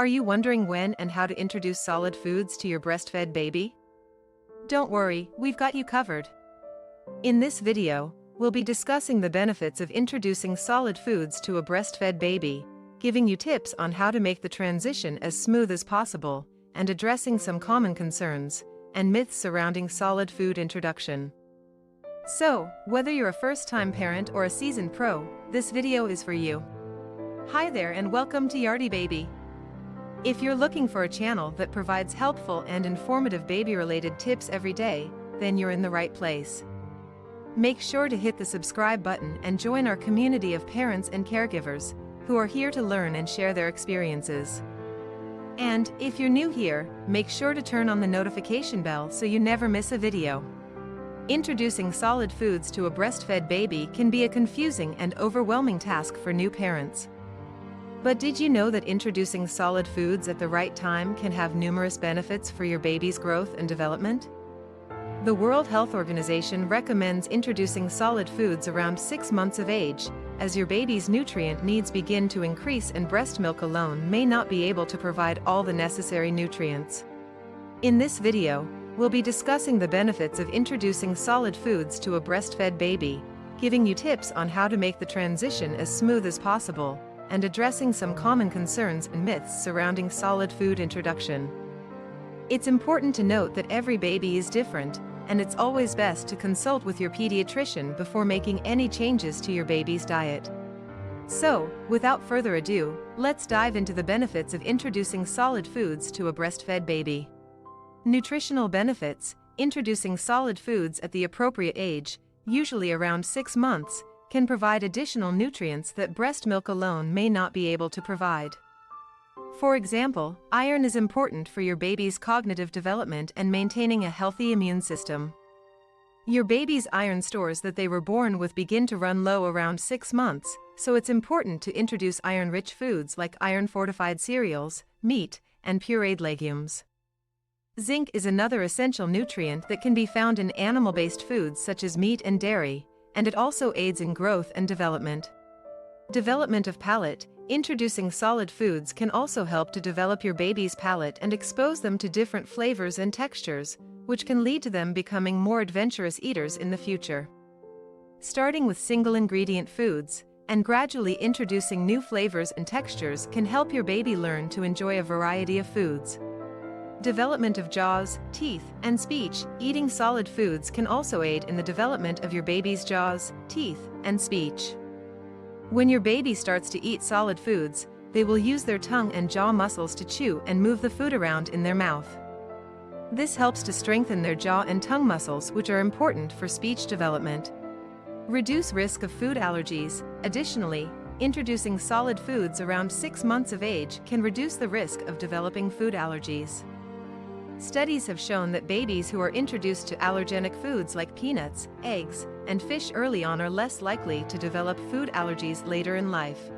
Are you wondering when and how to introduce solid foods to your breastfed baby? Don't worry, we've got you covered. In this video, we'll be discussing the benefits of introducing solid foods to a breastfed baby, giving you tips on how to make the transition as smooth as possible, and addressing some common concerns and myths surrounding solid food introduction. So, whether you're a first-time parent or a seasoned pro, this video is for you. Hi there and welcome to Yardy Baby. If you're looking for a channel that provides helpful and informative baby-related tips every day, then you're in the right place. Make sure to hit the subscribe button and join our community of parents and caregivers who are here to learn and share their experiences. And if you're new here, make sure to turn on the notification bell so you never miss a video. Introducing solid foods to a breastfed baby can be a confusing and overwhelming task for new parents. But did you know that introducing solid foods at the right time can have numerous benefits for your baby's growth and development? The World Health Organization recommends introducing solid foods around 6 months of age, as your baby's nutrient needs begin to increase and breast milk alone may not be able to provide all the necessary nutrients. In this video, we'll be discussing the benefits of introducing solid foods to a breastfed baby, giving you tips on how to make the transition as smooth as possible, and addressing some common concerns and myths surrounding solid food introduction. It's important to note that every baby is different, and it's always best to consult with your pediatrician before making any changes to your baby's diet. So, without further ado, let's dive into the benefits of introducing solid foods to a breastfed baby. Nutritional benefits. Introducing solid foods at the appropriate age, usually around 6 months, can provide additional nutrients that breast milk alone may not be able to provide. For example, iron is important for your baby's cognitive development and maintaining a healthy immune system. Your baby's iron stores that they were born with begin to run low around 6 months, so it's important to introduce iron-rich foods like iron-fortified cereals, meat, and pureed legumes. Zinc is another essential nutrient that can be found in animal-based foods such as meat and dairy, and it also aids in growth and development. Development of palate. Introducing solid foods can also help to develop your baby's palate and expose them to different flavors and textures, which can lead to them becoming more adventurous eaters in the future. Starting with single-ingredient foods and gradually introducing new flavors and textures can help your baby learn to enjoy a variety of foods. Development of jaws, teeth, and speech. Eating solid foods can also aid in the development of your baby's jaws, teeth, and speech. When your baby starts to eat solid foods, they will use their tongue and jaw muscles to chew and move the food around in their mouth. This helps to strengthen their jaw and tongue muscles, which are important for speech development. Reduce risk of food allergies. Additionally, introducing solid foods around 6 months of age can reduce the risk of developing food allergies. Studies have shown that babies who are introduced to allergenic foods like peanuts, eggs, and fish early on are less likely to develop food allergies later in life.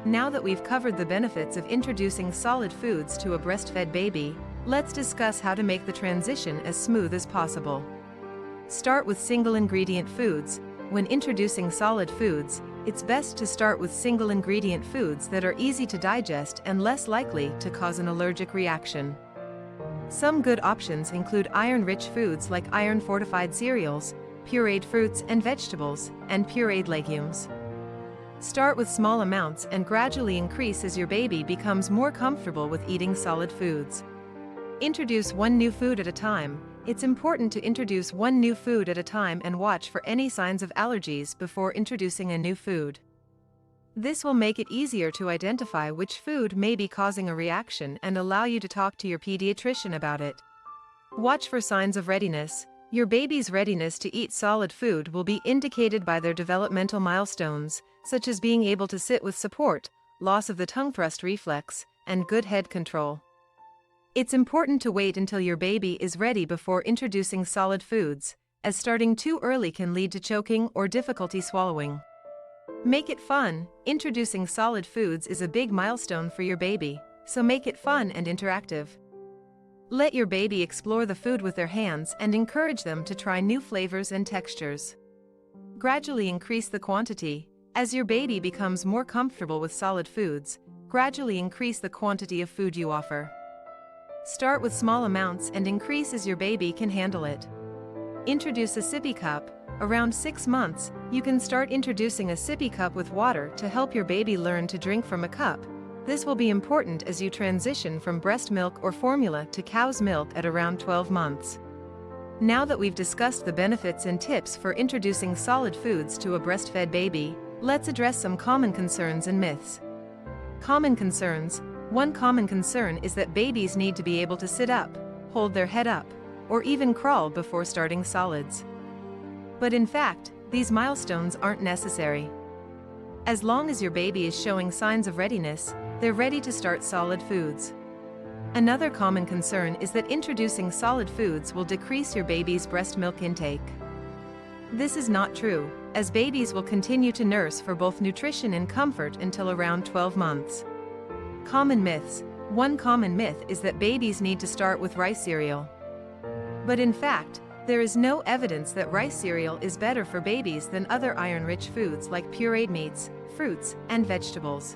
Now that we've covered the benefits of introducing solid foods to a breastfed baby, let's discuss how to make the transition as smooth as possible. Start with single-ingredient foods. When introducing solid foods, it's best to start with single-ingredient foods that are easy to digest and less likely to cause an allergic reaction. Some good options include iron-rich foods like iron-fortified cereals, pureed fruits and vegetables, and pureed legumes. Start with small amounts and gradually increase as your baby becomes more comfortable with eating solid foods. Introduce one new food at a time. It's important to introduce one new food at a time and watch for any signs of allergies before introducing a new food. This will make it easier to identify which food may be causing a reaction and allow you to talk to your pediatrician about it. Watch for signs of readiness. Your baby's readiness to eat solid food will be indicated by their developmental milestones, such as being able to sit with support, loss of the tongue thrust reflex, and good head control. It's important to wait until your baby is ready before introducing solid foods, as starting too early can lead to choking or difficulty swallowing. Make it fun. Introducing solid foods is a big milestone for your baby, so make it fun and interactive. Let your baby explore the food with their hands and encourage them to try new flavors and textures. Gradually increase the quantity. As your baby becomes more comfortable with solid foods, gradually increase the quantity of food you offer. Start with small amounts and increase as your baby can handle it. Introduce a sippy cup. Around 6 months, you can start introducing a sippy cup with water to help your baby learn to drink from a cup. This will be important as you transition from breast milk or formula to cow's milk at around 12 months. Now that we've discussed the benefits and tips for introducing solid foods to a breastfed baby, let's address some common concerns and myths. Common concerns. One common concern is that babies need to be able to sit up, hold their head up, or even crawl before starting solids. But in fact, these milestones aren't necessary. As long as your baby is showing signs of readiness, they're ready to start solid foods. Another common concern is that introducing solid foods will decrease your baby's breast milk intake. This is not true, as babies will continue to nurse for both nutrition and comfort until around 12 months. Common myths. One common myth is that babies need to start with rice cereal. But in fact, there is no evidence that rice cereal is better for babies than other iron-rich foods like pureed meats, fruits, and vegetables.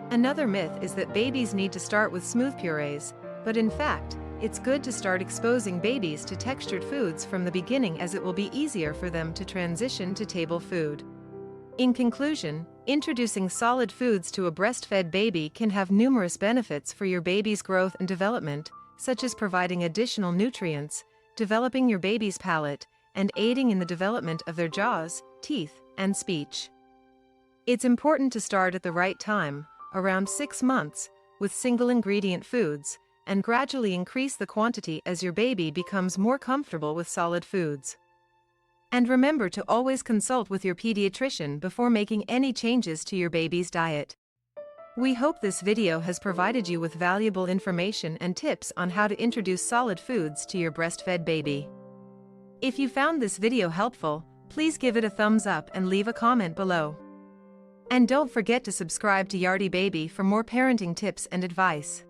Another myth is that babies need to start with smooth purees, but in fact, it's good to start exposing babies to textured foods from the beginning as it will be easier for them to transition to table food. In conclusion, introducing solid foods to a breastfed baby can have numerous benefits for your baby's growth and development, such as providing additional nutrients, developing your baby's palate, and aiding in the development of their jaws, teeth, and speech. It's important to start at the right time, around 6 months, with single-ingredient foods, and gradually increase the quantity as your baby becomes more comfortable with solid foods. And remember to always consult with your pediatrician before making any changes to your baby's diet. We hope this video has provided you with valuable information and tips on how to introduce solid foods to your breastfed baby. If you found this video helpful, please give it a thumbs up and leave a comment below. And don't forget to subscribe to Yardy Baby for more parenting tips and advice.